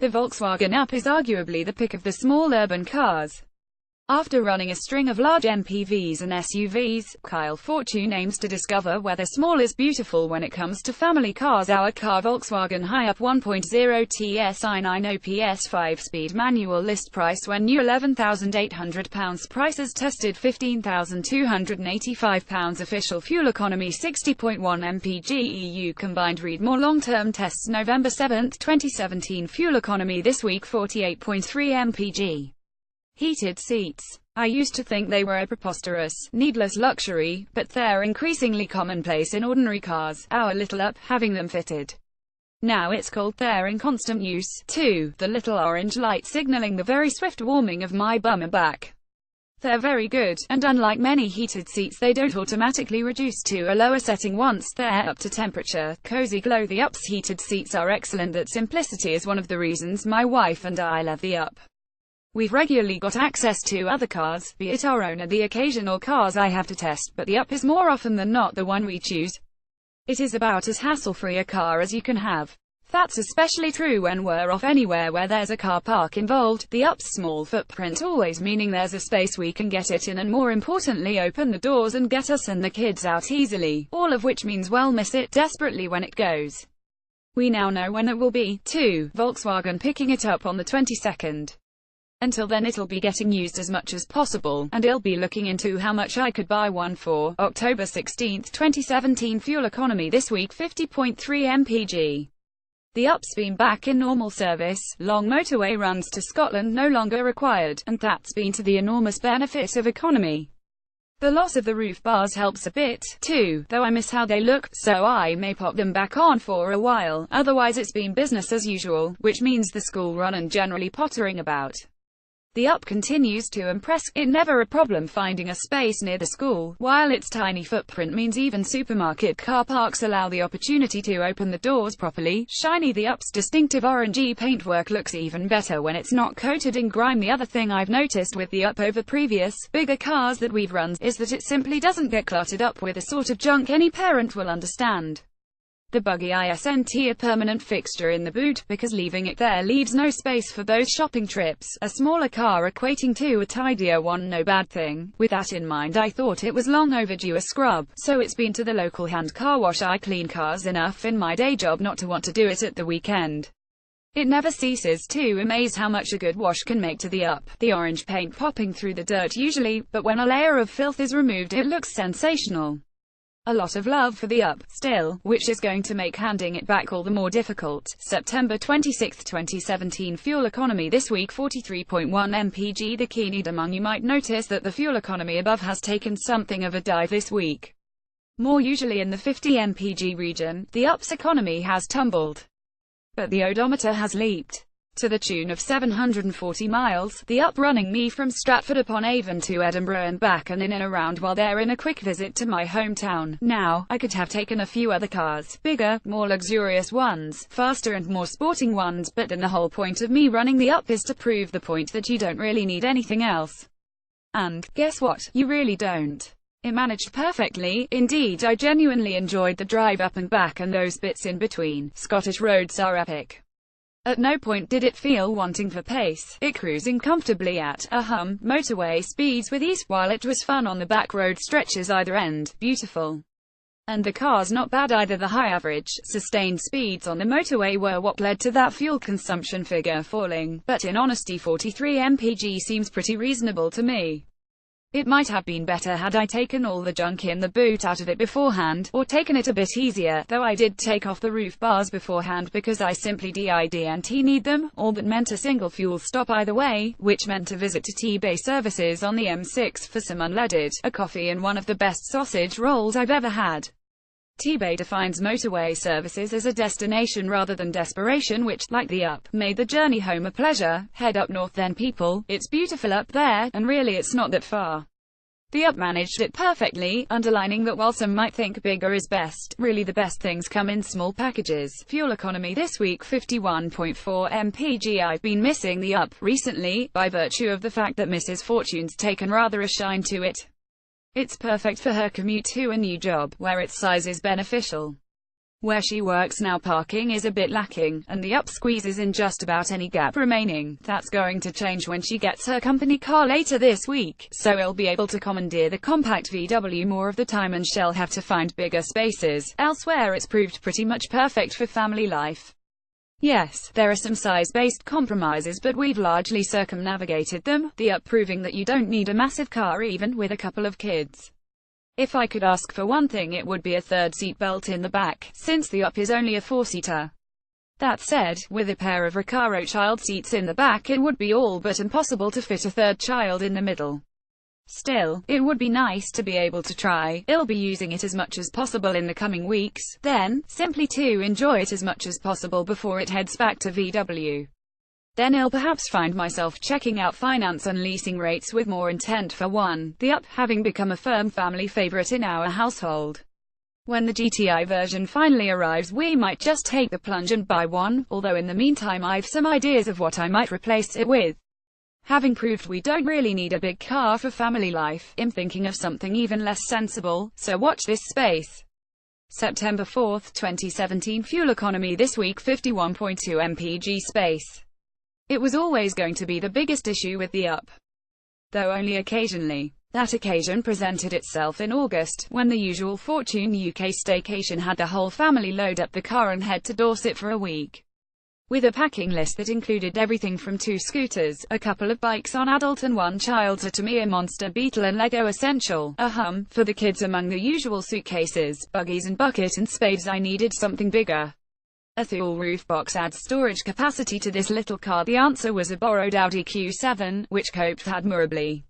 The Volkswagen Up is arguably the pick of the small urban cars. After running a string of large MPVs and SUVs, Kyle Fortune aims to discover whether small is beautiful when it comes to family cars. Our car Volkswagen Up 1.0 TSI 9 OPS 5-speed manual, list price when new £11,800, prices tested £15,285, official fuel economy 60.1 mpg EU combined. Read more. Long-term tests November 7, 2017, fuel economy this week 48.3 mpg. Heated seats. I used to think they were a preposterous, needless luxury, but they're increasingly commonplace in ordinary cars, our little Up having them fitted. Now it's cold there in constant use, too, the little orange light signaling the very swift warming of my bum and back. They're very good, and unlike many heated seats they don't automatically reduce to a lower setting once they're up to temperature. Cozy glow. The Up's heated seats are excellent. That simplicity is one of the reasons my wife and I love the Up. We've regularly got access to other cars, be it our own or the occasional cars I have to test, but the Up is more often than not the one we choose. It is about as hassle-free a car as you can have. That's especially true when we're off anywhere where there's a car park involved. The Up's small footprint always meaning there's a space we can get it in and, more importantly, open the doors and get us and the kids out easily, all of which means we'll miss it desperately when it goes. We now know when it will be, too, Volkswagen picking it up on the 22nd. Until then it'll be getting used as much as possible, and I'll be looking into how much I could buy one for. October 16, 2017, fuel economy this week 50.3 mpg. The Up's been back in normal service, long motorway runs to Scotland no longer required, and that's been to the enormous benefit of economy. The loss of the roof bars helps a bit, too, though I miss how they look, so I may pop them back on for a while. Otherwise it's been business as usual, which means the school run and generally pottering about. The Up continues to impress. It never a problem finding a space near the school, while its tiny footprint means even supermarket car parks allow the opportunity to open the doors properly. Shiny. The Up's distinctive orangey paintwork looks even better when it's not coated in grime. The other thing I've noticed with the Up over previous, bigger cars that we've run, is that it simply doesn't get cluttered up with the sort of junk any parent will understand. The buggy isn't a permanent fixture in the boot, because leaving it there leaves no space for those shopping trips, a smaller car equating to a tidier one. No bad thing. With that in mind I thought it was long overdue a scrub, so it's been to the local hand car wash. I clean cars enough in my day job not to want to do it at the weekend. It never ceases to amaze how much a good wash can make to the Up. The orange paint popping through the dirt usually, but when a layer of filth is removed it looks sensational. A lot of love for the Up, still, which is going to make handing it back all the more difficult. September 26, 2017, fuel economy this week 43.1 mpg. The keen-eyed among you might notice that the fuel economy above has taken something of a dive this week. More usually in the 50 mpg region, the Up's economy has tumbled. But the odometer has leaped. To the tune of 740 miles, the Up running me from Stratford-upon-Avon to Edinburgh and back and in and around while there in a quick visit to my hometown. Now, I could have taken a few other cars, bigger, more luxurious ones, faster and more sporting ones, but then the whole point of me running the Up is to prove the point that you don't really need anything else. And, guess what, you really don't. It managed perfectly. Indeed, I genuinely enjoyed the drive up and back and those bits in between. Scottish roads are epic. At no point did it feel wanting for pace, it cruising comfortably at a hum, motorway speeds with ease, while it was fun on the back road stretches either end, beautiful. And the car's not bad either. The high average, sustained speeds on the motorway were what led to that fuel consumption figure falling, but in honesty 43 mpg seems pretty reasonable to me. It might have been better had I taken all the junk in the boot out of it beforehand, or taken it a bit easier, though I did take off the roof bars beforehand because I simply didn't need them. All that meant a single fuel stop either way, which meant a visit to T-Bay services on the M6 for some unleaded, a coffee and one of the best sausage rolls I've ever had. T-Bay defines motorway services as a destination rather than desperation, which, like the Up, made the journey home a pleasure. Head up north then, people, it's beautiful up there, and really it's not that far. The Up managed it perfectly, underlining that while some might think bigger is best, really the best things come in small packages. Fuel economy this week 51.4 mpg. I've been missing the Up recently, by virtue of the fact that Mrs. Fortune's taken rather a shine to it. It's perfect for her commute to a new job, where its size is beneficial. Where she works now, parking is a bit lacking, and the Up squeezes in just about any gap remaining. That's going to change when she gets her company car later this week, so he'll be able to commandeer the compact VW more of the time and she'll have to find bigger spaces. Elsewhere it's proved pretty much perfect for family life. Yes, there are some size-based compromises, but we've largely circumnavigated them, the Up proving that you don't need a massive car even with a couple of kids. If I could ask for one thing, it would be a third seat belt in the back, since the Up is only a four-seater. That said, with a pair of Recaro child seats in the back, it would be all but impossible to fit a third child in the middle. Still, it would be nice to be able to try. I'll be using it as much as possible in the coming weeks, then, simply to enjoy it as much as possible before it heads back to VW. Then I'll perhaps find myself checking out finance and leasing rates with more intent for one, the Up having become a firm family favorite in our household. When the GTI version finally arrives, we might just take the plunge and buy one, although in the meantime I've some ideas of what I might replace it with. Having proved we don't really need a big car for family life, I'm thinking of something even less sensible, so watch this space. September 4, 2017 Fuel economy this week 51.2 mpg space. It was always going to be the biggest issue with the Up, though only occasionally. That occasion presented itself in August, when the usual Fortune UK staycation had the whole family load up the car and head to Dorset for a week. With a packing list that included everything from 2 scooters, a couple of bikes on adult and 1 child, to Tamiya Monster Beetle and Lego Essential, a hum, for the kids among the usual suitcases, buggies and bucket and spades. I needed something bigger. A Thule roof box adds storage capacity to this little car. The answer was a borrowed Audi Q7, which coped admirably.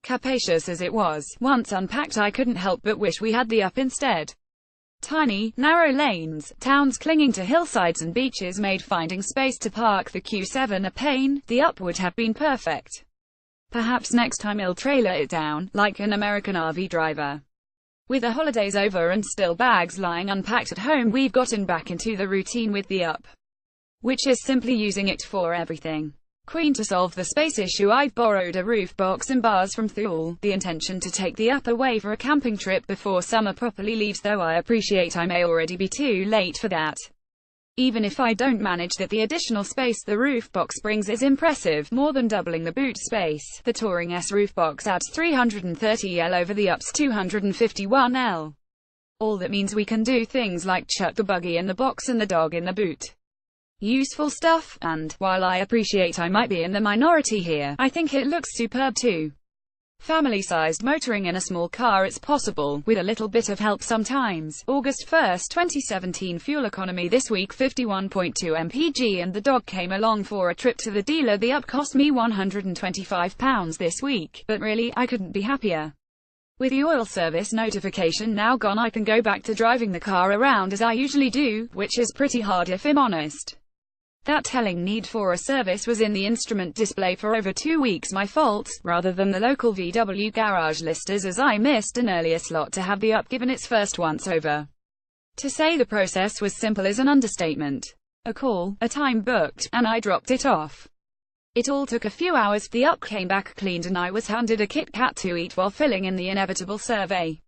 Capacious as it was, once unpacked I couldn't help but wish we had the Up instead. Tiny, narrow lanes, towns clinging to hillsides and beaches made finding space to park the Q7 a pain. The Up would have been perfect. Perhaps next time I'll trailer it down, like an American RV driver. With the holidays over and still bags lying unpacked at home, we've gotten back into the routine with the Up, which is simply using it for everything. Queen, to solve the space issue, I've borrowed a roof box and bars from Thule, the intention to take the Up away for a camping trip before summer properly leaves, though I appreciate I may already be too late for that. Even if I don't manage that, the additional space the roof box brings is impressive, more than doubling the boot space. The Touring S roof box adds 330L over the Up's 251L. All that means we can do things like chuck the buggy in the box and the dog in the boot. Useful stuff, and, while I appreciate I might be in the minority here, I think it looks superb too. Family-sized motoring in a small car, it's possible, with a little bit of help sometimes. August 1, 2017 Fuel economy this week 51.2 mpg, and the dog came along for a trip to the dealer. The Up cost me £125 this week, but really, I couldn't be happier. With the oil service notification now gone, I can go back to driving the car around as I usually do, which is pretty hard if I'm honest. That telling need for a service was in the instrument display for over 2 weeks, my fault, rather than the local VW garage listers, as I missed an earlier slot to have the Up given its first once over. To say the process was simple is an understatement. A call, a time booked, and I dropped it off. It all took a few hours. The Up came back cleaned and I was handed a Kit Kat to eat while filling in the inevitable survey.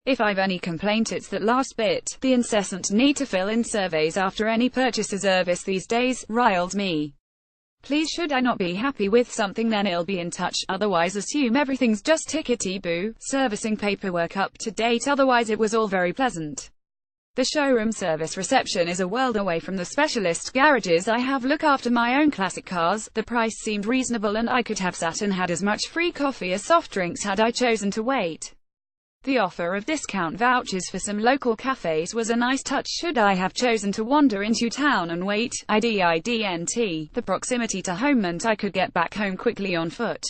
If I've any complaint, it's that last bit. The incessant need to fill in surveys after any purchase or service these days riles me. Please, should I not be happy with something, then I'll be in touch, otherwise assume everything's just tickety-boo. Servicing paperwork up to date, otherwise it was all very pleasant. The showroom service reception is a world away from the specialist garages I have look after my own classic cars. The price seemed reasonable and I could have sat and had as much free coffee as soft drinks had I chosen to wait. The offer of discount vouchers for some local cafes was a nice touch should I have chosen to wander into town and wait. The proximity to home meant I could get back home quickly on foot.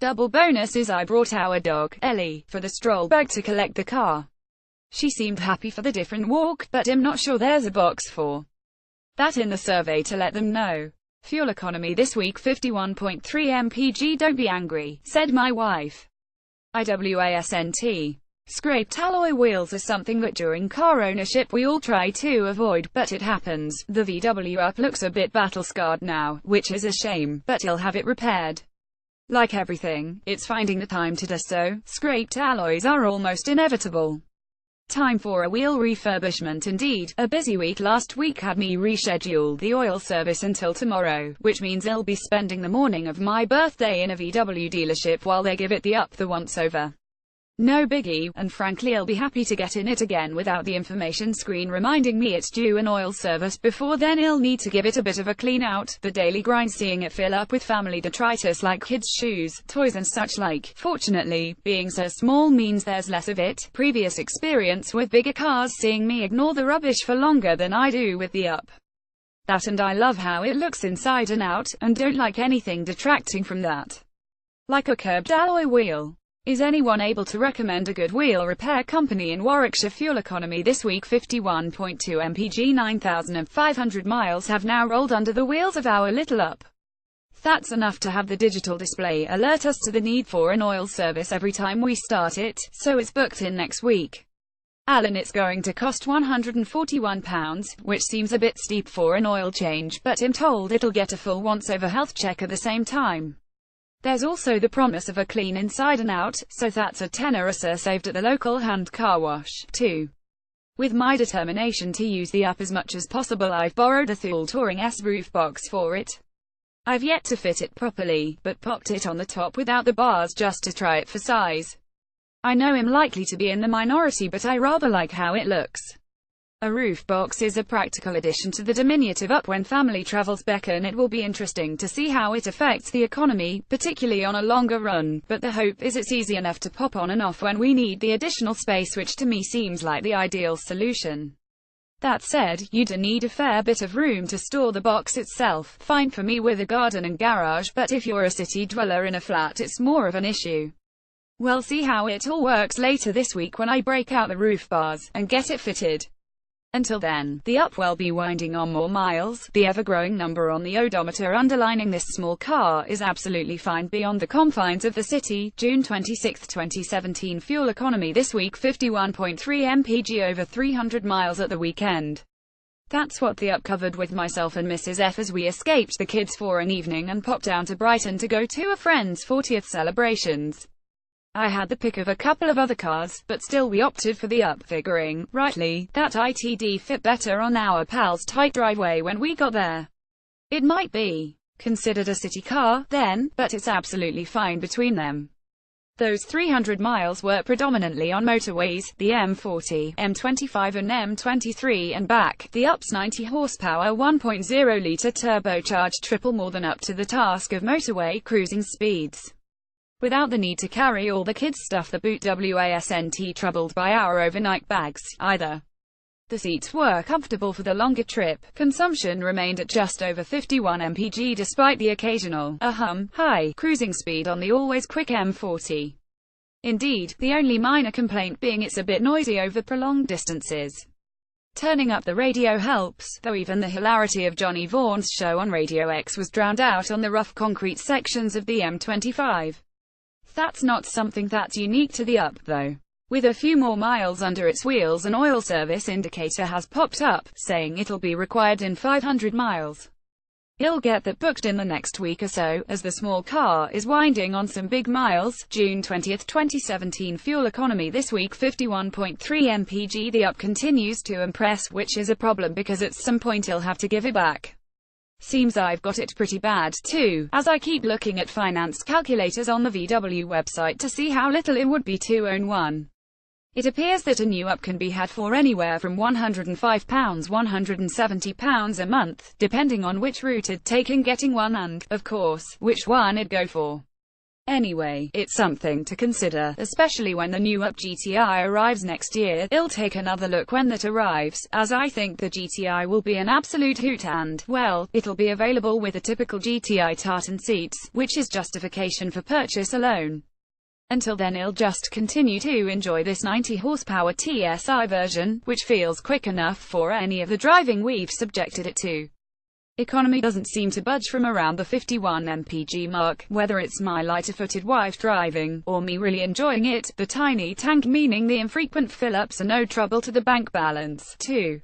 Double bonus is I brought our dog, Ellie, for the stroll back to collect the car. She seemed happy for the different walk, but I'm not sure there's a box for that in the survey to let them know. Fuel economy this week 51.3 mpg. Don't be angry, said my wife. IWASNT. Scraped alloy wheels are something that during car ownership we all try to avoid, but it happens. The VW Up looks a bit battle-scarred now, which is a shame, but he'll have it repaired. Like everything, it's finding the time to do so. Scraped alloys are almost inevitable. Time for a wheel refurbishment indeed. A busy week last week had me reschedule the oil service until tomorrow, which means I'll be spending the morning of my birthday in a VW dealership while they give it the up the once over. No biggie, and frankly I'll be happy to get in it again without the information screen reminding me it's due an oil service. Before then I'll need to give it a bit of a clean out, the daily grind seeing it fill up with family detritus like kids' shoes, toys and such like. Fortunately, being so small means there's less of it. Previous experience with bigger cars seeing me ignore the rubbish for longer than I do with the Up. That, and I love how it looks inside and out, and don't like anything detracting from that. Like a curbed alloy wheel. Is anyone able to recommend a good wheel repair company in Warwickshire? Fuel economy this week: 51.2 mpg, 9,500 miles have now rolled under the wheels of our little Up. That's enough to have the digital display alert us to the need for an oil service every time we start it, so it's booked in next week. Alan, it's going to cost £141, which seems a bit steep for an oil change, but I'm told it'll get a full once-over health check at the same time. There's also the promise of a clean inside and out, so that's a tenner or so saved at the local hand car wash, too. With my determination to use the Up as much as possible, I've borrowed a Thule Touring S roof box for it. I've yet to fit it properly, but popped it on the top without the bars just to try it for size. I know I'm likely to be in the minority, but I rather like how it looks. A roof box is a practical addition to the diminutive Up when family travels beckon. It will be interesting to see how it affects the economy, particularly on a longer run, but the hope is it's easy enough to pop on and off when we need the additional space, which to me seems like the ideal solution. That said, you do need a fair bit of room to store the box itself. Fine for me with a garden and garage, but if you're a city dweller in a flat it's more of an issue. We'll see how it all works later this week when I break out the roof bars and get it fitted. Until then, the Up will be winding on more miles. The ever-growing number on the odometer underlining this small car is absolutely fine beyond the confines of the city. June 26, 2017. Fuel economy this week: 51.3 mpg, over 300 miles at the weekend. That's what the Up covered with myself and Mrs. F as we escaped the kids for an evening and popped down to Brighton to go to a friend's 40th celebrations. I had the pick of a couple of other cars, but still we opted for the Up, figuring, rightly, that it'd fit better on our pal's tight driveway when we got there. It might be considered a city car, then, but it's absolutely fine between them. Those 300 miles were predominantly on motorways, the M40, M25 and M23 and back. The Up's 90 horsepower 1.0-litre turbocharged triple more than up to the task of motorway cruising speeds. Without the need to carry all the kids' stuff, the boot wasn't troubled by our overnight bags, either. The seats were comfortable for the longer trip. Consumption remained at just over 51 mpg despite the occasional, high cruising speed on the always quick M40. Indeed, the only minor complaint being it's a bit noisy over prolonged distances. Turning up the radio helps, though even the hilarity of Johnny Vaughan's show on Radio X was drowned out on the rough concrete sections of the M25. That's not something that's unique to the Up, though. With a few more miles under its wheels, an oil service indicator has popped up, saying it'll be required in 500 miles. I'll get that booked in the next week or so, as the small car is winding on some big miles. June 20, 2017. Fuel economy this week: 51.3 mpg. The Up continues to impress, which is a problem because at some point I'll have to give it back. Seems I've got it pretty bad, too, as I keep looking at finance calculators on the VW website to see how little it would be to own one. It appears that a new Up can be had for anywhere from £105 £170 a month, depending on which route it'd take in getting one and, of course, which one it'd go for. Anyway, it's something to consider, especially when the new Up GTI arrives next year. I'll take another look when that arrives, as I think the GTI will be an absolute hoot and, well, it'll be available with the typical GTI tartan seats, which is justification for purchase alone. Until then I'll just continue to enjoy this 90 horsepower TSI version, which feels quick enough for any of the driving we've subjected it to. Economy doesn't seem to budge from around the 51 mpg mark, whether it's my lighter-footed wife driving, or me really enjoying it. The tiny tank meaning the infrequent fill-ups are no trouble to the bank balance, too.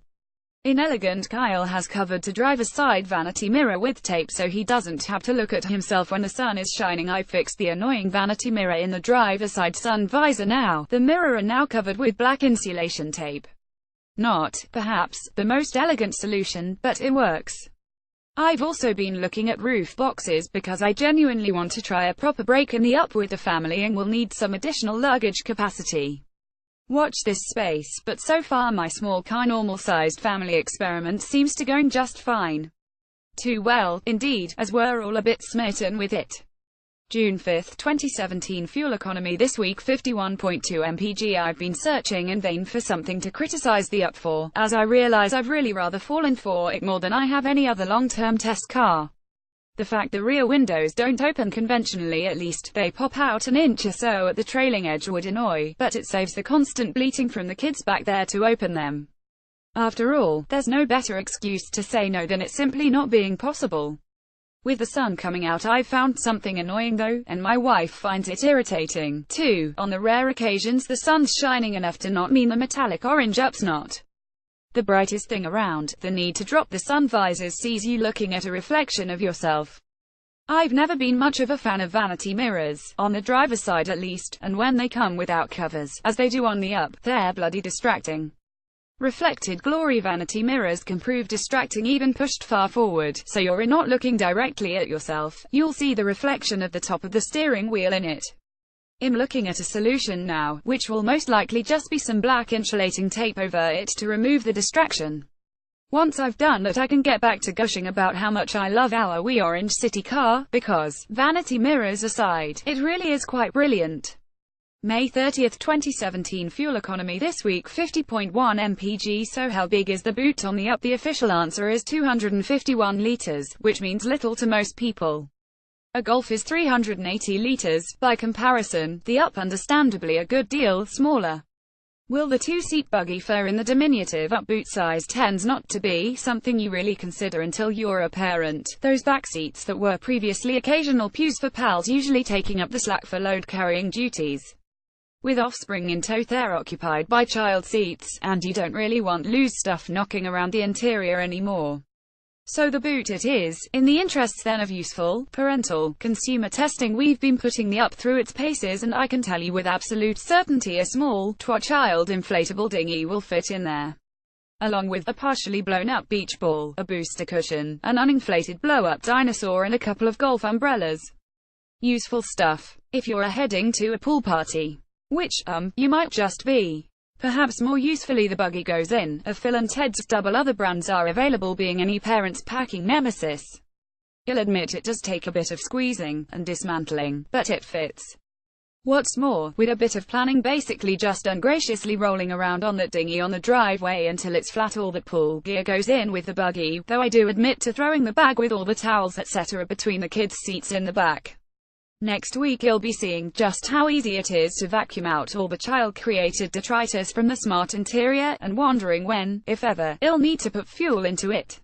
Inelegant Kyle has covered the driver's side vanity mirror with tape so he doesn't have to look at himself when the sun is shining. I fixed the annoying vanity mirror in the driver's side sun visor now. The mirror are now covered with black insulation tape. Not, perhaps, the most elegant solution, but it works. I've also been looking at roof boxes because I genuinely want to try a proper break in the Up with the family and will need some additional luggage capacity. Watch this space, but so far my small car normal-sized family experiment seems to going just fine. Too well, indeed, as we're all a bit smitten with it. June 5, 2017 Fuel economy this week 51.2 mpg. I've been searching in vain for something to criticize the Up for, as I realize I've really rather fallen for it more than I have any other long-term test car. The fact the rear windows don't open conventionally, at least they pop out an inch or so at the trailing edge, would annoy, but it saves the constant bleating from the kids back there to open them. After all, there's no better excuse to say no than it simply not being possible. With the sun coming out I've found something annoying though, and my wife finds it irritating, too. On the rare occasions the sun's shining enough to not mean the metallic orange Up's not the brightest thing around, the need to drop the sun visors sees you looking at a reflection of yourself. I've never been much of a fan of vanity mirrors, on the driver's side at least, and when they come without covers, as they do on the Up, they're bloody distracting. Reflected glory vanity mirrors can prove distracting even pushed far forward, so you're not looking directly at yourself, you'll see the reflection of the top of the steering wheel in it. I'm looking at a solution now, which will most likely just be some black insulating tape over it to remove the distraction. Once I've done that I can get back to gushing about how much I love our wee orange city car, because, vanity mirrors aside, it really is quite brilliant. May 30, 2017 Fuel economy this week 50.1 mpg. So how big is the boot on the Up? The official answer is 251 litres, which means little to most people. A Golf is 380 litres, by comparison, the Up understandably a good deal smaller. Will the two-seat buggy fare in the diminutive Up boot size tends not to be something you really consider until you're a parent. Those back seats that were previously occasional pews for pals usually taking up the slack for load-carrying duties. With offspring in tow they're occupied by child seats, and you don't really want loose stuff knocking around the interior anymore. So the boot it is. In the interests then of useful, parental, consumer testing, we've been putting the Up through its paces, and I can tell you with absolute certainty a small, child inflatable dinghy will fit in there. Along with a partially blown up beach ball, a booster cushion, an uninflated blow-up dinosaur and a couple of golf umbrellas. Useful stuff. If you're heading to a pool party, which, you might just be. Perhaps more usefully the buggy goes in, a Phil and Ted's double. Other brands are available, being any parent's packing nemesis. You'll admit it does take a bit of squeezing and dismantling, but it fits. What's more, with a bit of planning, basically just ungraciously rolling around on that dinghy on the driveway until it's flat. All that pool gear goes in with the buggy, though I do admit to throwing the bag with all the towels etc. between the kids' seats in the back. Next week you'll be seeing just how easy it is to vacuum out all the child-created detritus from the smart interior, and wondering when, if ever, you'll need to put fuel into it.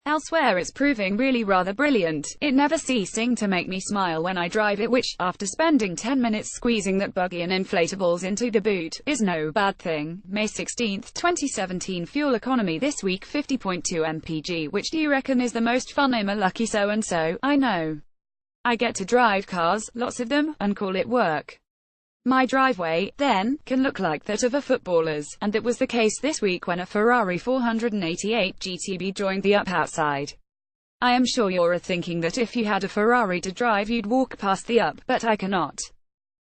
Elsewhere it's proving really rather brilliant, it never ceasing to make me smile when I drive it, which, after spending 10 minutes squeezing that buggy and inflatables into the boot, is no bad thing. May 16, 2017 Fuel economy this week 50.2 mpg. Which do you reckon is the most fun? I'm a lucky so-and-so, I know. I get to drive cars, lots of them, and call it work. My driveway, then, can look like that of a footballer's, and that was the case this week when a Ferrari 488 GTB joined the Up outside. I am sure you're thinking that if you had a Ferrari to drive you'd walk past the Up, but I cannot.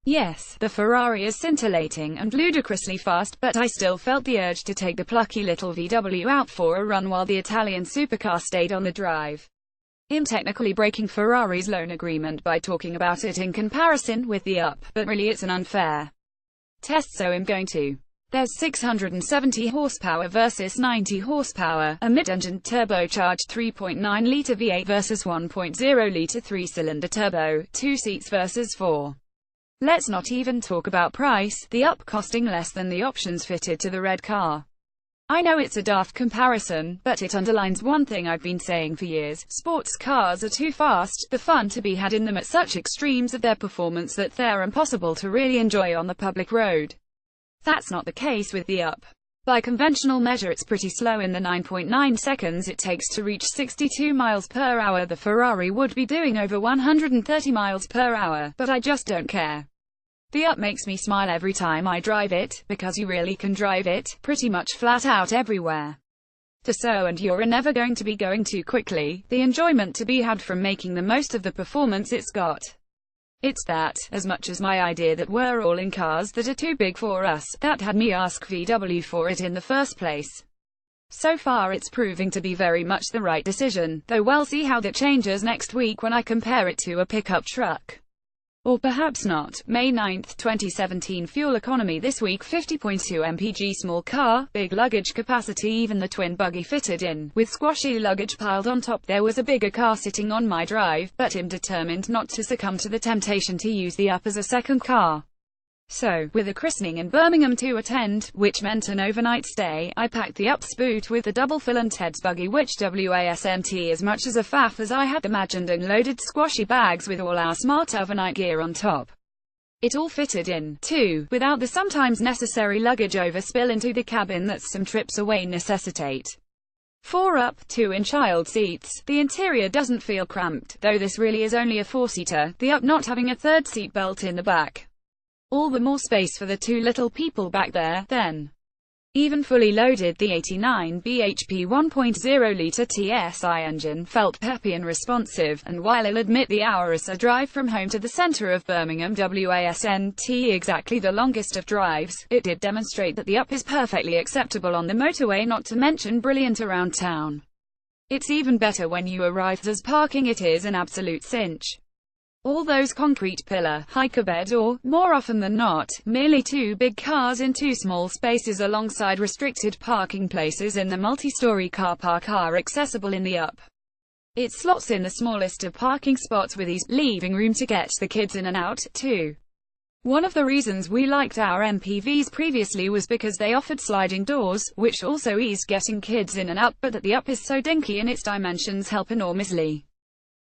Yes, the Ferrari is scintillating and ludicrously fast, but I still felt the urge to take the plucky little VW out for a run while the Italian supercar stayed on the drive. I'm technically breaking Ferrari's loan agreement by talking about it in comparison with the Up, but really it's an unfair test, so I'm going to. There's 670 horsepower versus 90 horsepower, a mid-engine turbocharged 3.9-litre V8 versus 1.0-litre 3-cylinder turbo, 2 seats versus 4. Let's not even talk about price, the Up costing less than the options fitted to the red car. I know it's a daft comparison, but it underlines one thing I've been saying for years: sports cars are too fast, the fun to be had in them at such extremes of their performance that they're impossible to really enjoy on the public road. That's not the case with the Up. By conventional measure it's pretty slow. In the 9.9 seconds it takes to reach 62 miles per hour, the Ferrari would be doing over 130 miles per hour, but I just don't care. The Up makes me smile every time I drive it, because you really can drive it, pretty much flat out everywhere. And you're never going to be going too quickly. The enjoyment to be had from making the most of the performance it's got. It's that, as much as my idea that we're all in cars that are too big for us, that had me ask VW for it in the first place. So far it's proving to be very much the right decision, though we'll see how that changes next week when I compare it to a pickup truck. Or perhaps not. May 9, 2017 Fuel economy this week: 50.2 mpg small car, big luggage capacity, even the twin buggy fitted in, with squashy luggage piled on top. There was a bigger car sitting on my drive, but I'm determined not to succumb to the temptation to use the Up as a second car. So, with a christening in Birmingham to attend, which meant an overnight stay, I packed the Up's boot with the double Phil and Ted's buggy, which wasn't as much as a faff as I had imagined, and loaded squashy bags with all our smart overnight gear on top. It all fitted in, too, without the sometimes necessary luggage overspill into the cabin that some trips away necessitate. 4 up, 2 in child seats. The interior doesn't feel cramped, though this really is only a 4-seater, the Up not having a third seat belt in the back. All the more space for the 2 little people back there, then. Even fully loaded, the 89 bhp 1.0-litre TSI engine felt peppy and responsive, and while I'll admit the hour or so drive from home to the centre of Birmingham wasn't exactly the longest of drives, it did demonstrate that the Up is perfectly acceptable on the motorway, not to mention brilliant around town. It's even better when you arrive, as parking it is an absolute cinch. All those concrete pillar, hiker bed, or, more often than not, merely 2 big cars in 2 small spaces alongside restricted parking places in the multi-story car park are accessible in the Up. It slots in the smallest of parking spots with ease, leaving room to get the kids in and out, too. One of the reasons we liked our MPVs previously was because they offered sliding doors, which also eased getting kids in and out, but that the Up is so dinky and its dimensions help enormously.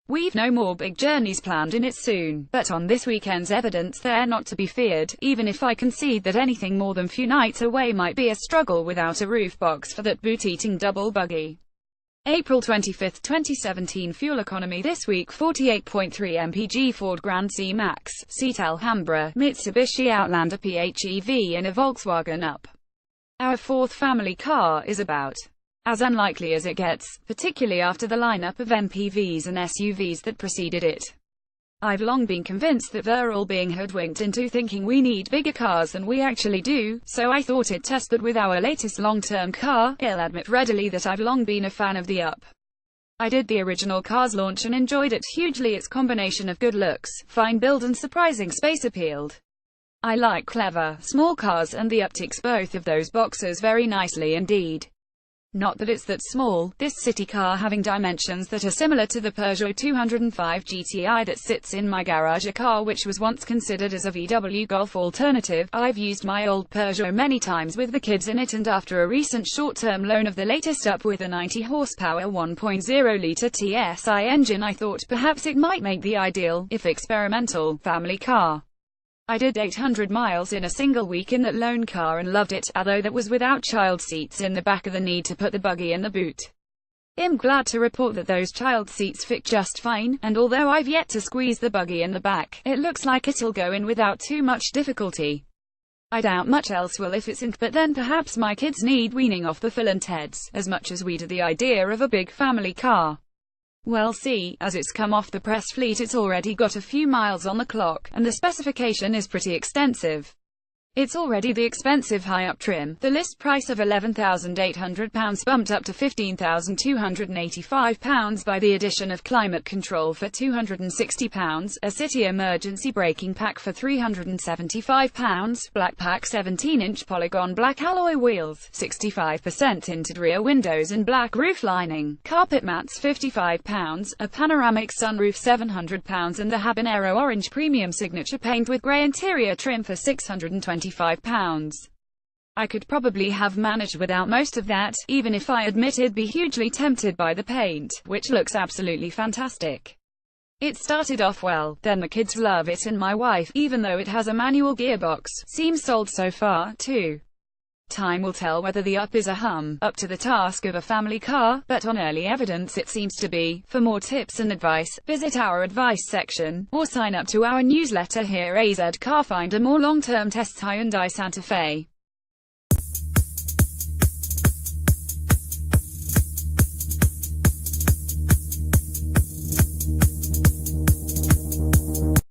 We've no more big journeys planned in it soon, but on this weekend's evidence they're not to be feared, even if I concede that anything more than few nights away might be a struggle without a roof box for that boot-eating double buggy. April 25, 2017 Fuel economy this week: 48.3 mpg Ford Grand C-Max, Seat Alhambra, Mitsubishi Outlander PHEV and a Volkswagen Up. Our 4th family car is about as unlikely as it gets, particularly after the lineup of MPVs and SUVs that preceded it. I've long been convinced that we're all being hoodwinked into thinking we need bigger cars than we actually do, so I thought I'd test that with our latest long-term car. I'll admit readily that I've long been a fan of the Up. I did the original car's launch and enjoyed it hugely. Its combination of good looks, fine build and surprising space appealed. I like clever, small cars, and the Up ticks both of those boxes very nicely indeed. Not that it's that small, this city car having dimensions that are similar to the Peugeot 205 GTI that sits in my garage, a car which was once considered as a VW Golf alternative. I've used my old Peugeot many times with the kids in it, and after a recent short-term loan of the latest Up with a 90 horsepower 1.0-litre TSI engine, I thought perhaps it might make the ideal, if experimental, family car. I did 800 miles in a single week in that lone car and loved it, although that was without child seats in the back of the need to put the buggy in the boot. I'm glad to report that those child seats fit just fine, and although I've yet to squeeze the buggy in the back, it looks like it'll go in without too much difficulty. I doubt much else will if it's in, but then perhaps my kids need weaning off the Phil and Ted's, as much as we do the idea of a big family car. Well, see, as it's come off the press fleet, it's already got a few miles on the clock, and the specification is pretty extensive. It's already the expensive high-up trim. The list price of £11,800 bumped up to £15,285 by the addition of climate control for £260, a city emergency braking pack for £375, black pack 17-inch polygon black alloy wheels, 65% tinted rear windows and black roof lining, carpet mats £55, a panoramic sunroof £700, and the habanero orange premium signature paint with grey interior trim for £625. I could probably have managed without most of that, even if I admit I'd be hugely tempted by the paint, which looks absolutely fantastic. It started off well, then the kids love it, and my wife, even though it has a manual gearbox, seems sold so far, too. Time will tell whether the Up is a hum, up to the task of a family car, but on early evidence it seems to be. For more tips and advice, visit our advice section, or sign up to our newsletter here. AZ Car Finder. More long-term tests. Hyundai Santa Fe.